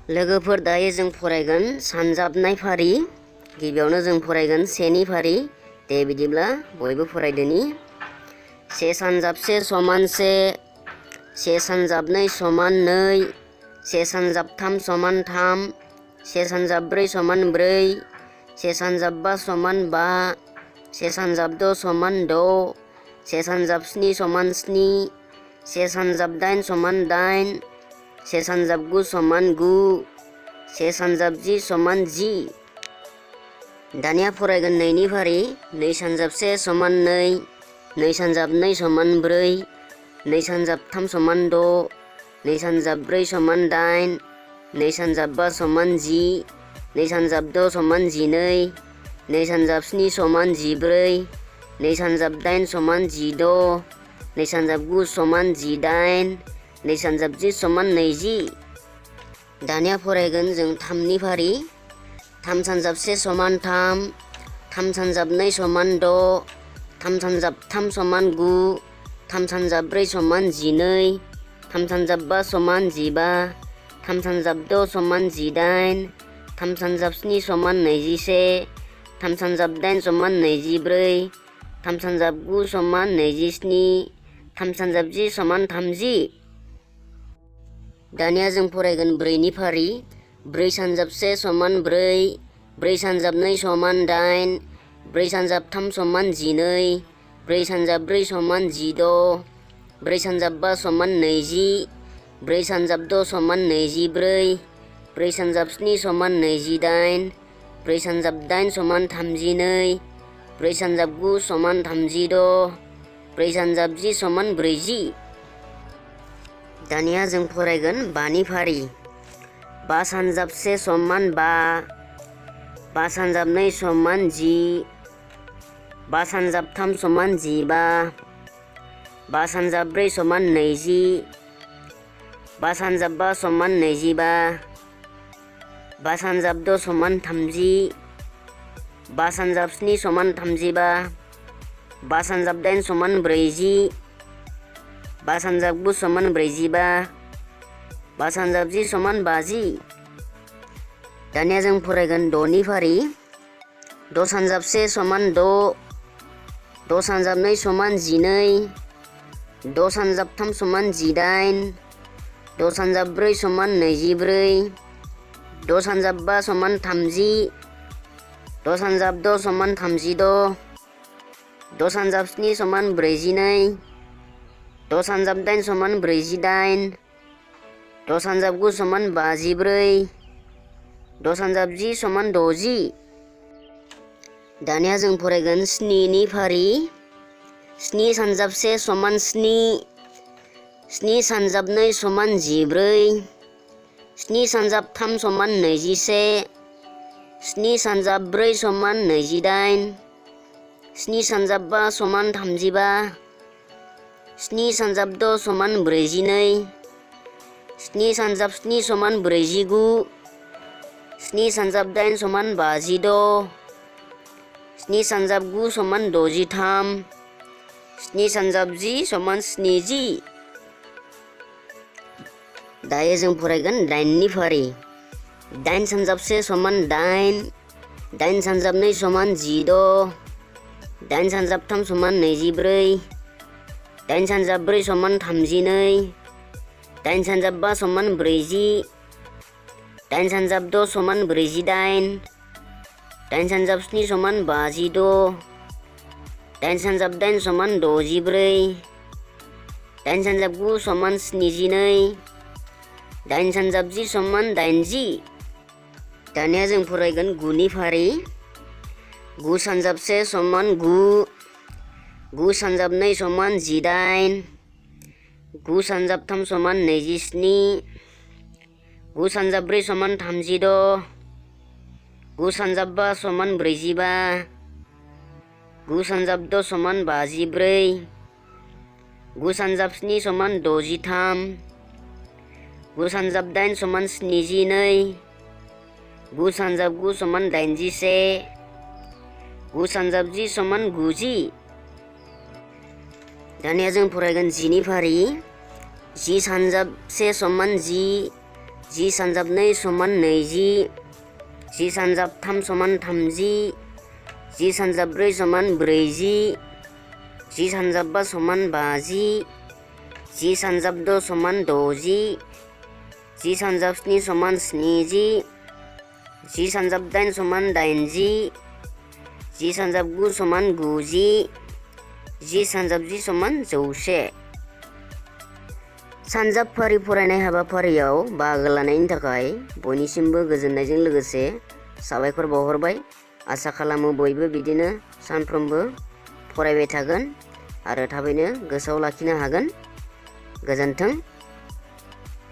लोगोफोर दायो जों फरायगोन सानजाबनाय फारि। गिबियावनो जों फरायगोन सेनि फारि। दे बिदिब्ला बयबो फरायदोनि। से सानजाब से समान से सानजाब नै समान नै, से सानजाब थाम समान थाम, से सानजाब ब्रै समान ब्रै, से सानजाब बा समान बा, से सानजाब द समान द', से सानजाब स्नि समान स्नि, से सानजाब दाइन समान दाइन, से सानजाब गु समान गु, से सानजाब जि समान जि। दानिया फरायगोन नैनि फारि। नै सानजाब से समान नै, नै सानजाब नै समान ब्रै, नै सानजाब थाम समान द', नै सानजाब ब्रै समान दाइन, नै सानजाब बा समान जि, नै सानजाब द समान जिनै, नै सानजाब स्नि समान जिब्रै, नै सानजाब दाइन समान जिद', नै सानजाब गु समान जिदाइन, नै सानजाब जि समान नैजि। दानिया फरायगोन जों थामनि फारि। थाम सानजाब से समान थाम, थाम सानजाब नै समान द', थाम सानजाब थाम समान गु, थाम सानजाब ब्रै समान जिनै, थाम सानजाब बा समान जिबा, थाम सानजाब द समान जिदाइन, थाम सानजाब स्नि समान नैजिसे, थाम सानजाब दाइन समान नैजिब्रै, थाम सानजाब गु समान नैजिस्नि, थाम सानजाब जि समान थामजि। दानिया जों फरायगोन ब्रैनि फारि। ब्रै सानजाब से समान ब्रै, ब्रै सानजाब नै समान दाइन, ब्रै सानजाब थाम समान जिनै, ब्रै सानजाब ब्रै समान जिद', ब्रै सानजाब बा समान नैजि, ब्रै सानजाब द समान नैजिब्रै, ब्रै सानजाब स्नि समान नैजिदाइन, ब्रै सानजाब दाइन समान थामजिनै, ब्रै सानजाब गु समान थामजिद', ब्रै सानजाब जि समान ब्रैजि। दानिया जों फरायगोन बानि फारि। बा सानजाब से समान बा, बा सानजाब नै समान जि, बा सानजाब थाम समान जिबा, बा सानजाब ब्रै समान नैजि, बा सानजाब बा समान नैजिबा, बा सानजाब द समान थामजि, बा सानजाब स्नि समान थामजिबा, बा सानजाब दाइन समान ब्रैजि, बा सानजाब गु समान ब्रैजिबा, बा सानजाब जि समान बाजि। दानिया जों फरायगोन द'नि फारि। द सानजाब से समान द', द सानजाब नै समान जिनै, द सानजाब थाम समान जिदाइन, द सानजाब ब्रै समान नैजिब्रै, द सानजाब बा समान थामजि, द सानजाब द समान थामजिद', द सानजाब स्नि समान ब्रैजिनै, द सानजाब दाइन समान ब्रैजिदाइन, द सानजाब गु समान बाजिब्रै, द सानजाब जि समान द'जि। दानिया जों फरायगोन स्निनि फारि। स्नि सानजाब से समान स्नि, स्नि सानजाब नै समान जिब्रै, स्नि सानजाब थाम समान नैजिसे, स्नि सानजाब ब्रै समान नैजिदाइन, स्नि सानजाब बा समान थामजिबा, स्नि सानजाब द समान ब्रैजिनै, स्नि सानजाब स्नि समान ब्रैजिगु, स्नि सानजाब दाइन समान बाजिद', स्नि सानजाब गु समान द'जिथाम, स्नि सानजाब जि समान स्निजि। दायो जों फरायगोन दाइननि फारि। दाइन सानजाब से समान दाइन, दाइन सानजाब नै समान जिद', दाइन सानजाब थाम समान नैजिब्रै, दाइन सानजाब ब्रै समान थामजिनै, दाइन सानजाब बा समान ब्रैजि, दाइन सानजाब द समान ब्रैजिदाइन, दाइन सानजाब स्नि समान बाजिद', दाइन सानजाब दाइन समान द'जिब्रै, दाइन सानजाब गु समान स्निजिनै, दाइन सानजाब जि समान दाइनजि। दानिया जों फरायगोन गुनि फारि। गु सानजाब से समान गु, गु सानजाब नै समान जिदाइन, गु सानजाब थाम समान नैजिस्नि, गु सानजाब ब्रै समान थामजिद', गु सानजाब बा समान ब्रैजिबा, गु सानजाब द समान बाजिब्रै, गु सानजाब स्नि समान द'जिथाम, गु सानजाब दाइन समान स्निजिनै, गु सानजाब गु समान दाइनजिसे, गु सानजाब जि समान गुजि। दानिया जों फरायगोन जिनि फारि। जि सानजाब से समान जि, जि सानजाब 2 समान 20, जि सानजाब 3 समान 30, जि सानजाब 4 समान 40, जि सानजाब 5 समान 50, जि सानजाब 6 समान 60, जि सानजाब 7 समान 70, जि सानजाब 8 समान 80, जि सानजाब 9 समान 90, जि सानजाब 10 समान 100। सानजाब फारि फरायनाय हाबाफारियाव बाहागो लानायनि थाखाय बयनिसिमबो गोजोननायजों लोगोसे साबायखर बावहरबाय। आसा खालामो बयबो बिदिनो सानफ्रोमबो फरायबाय थागोन आरो थाबैनो गोसोआव लाखिनो हागोन। गोजोन्थों।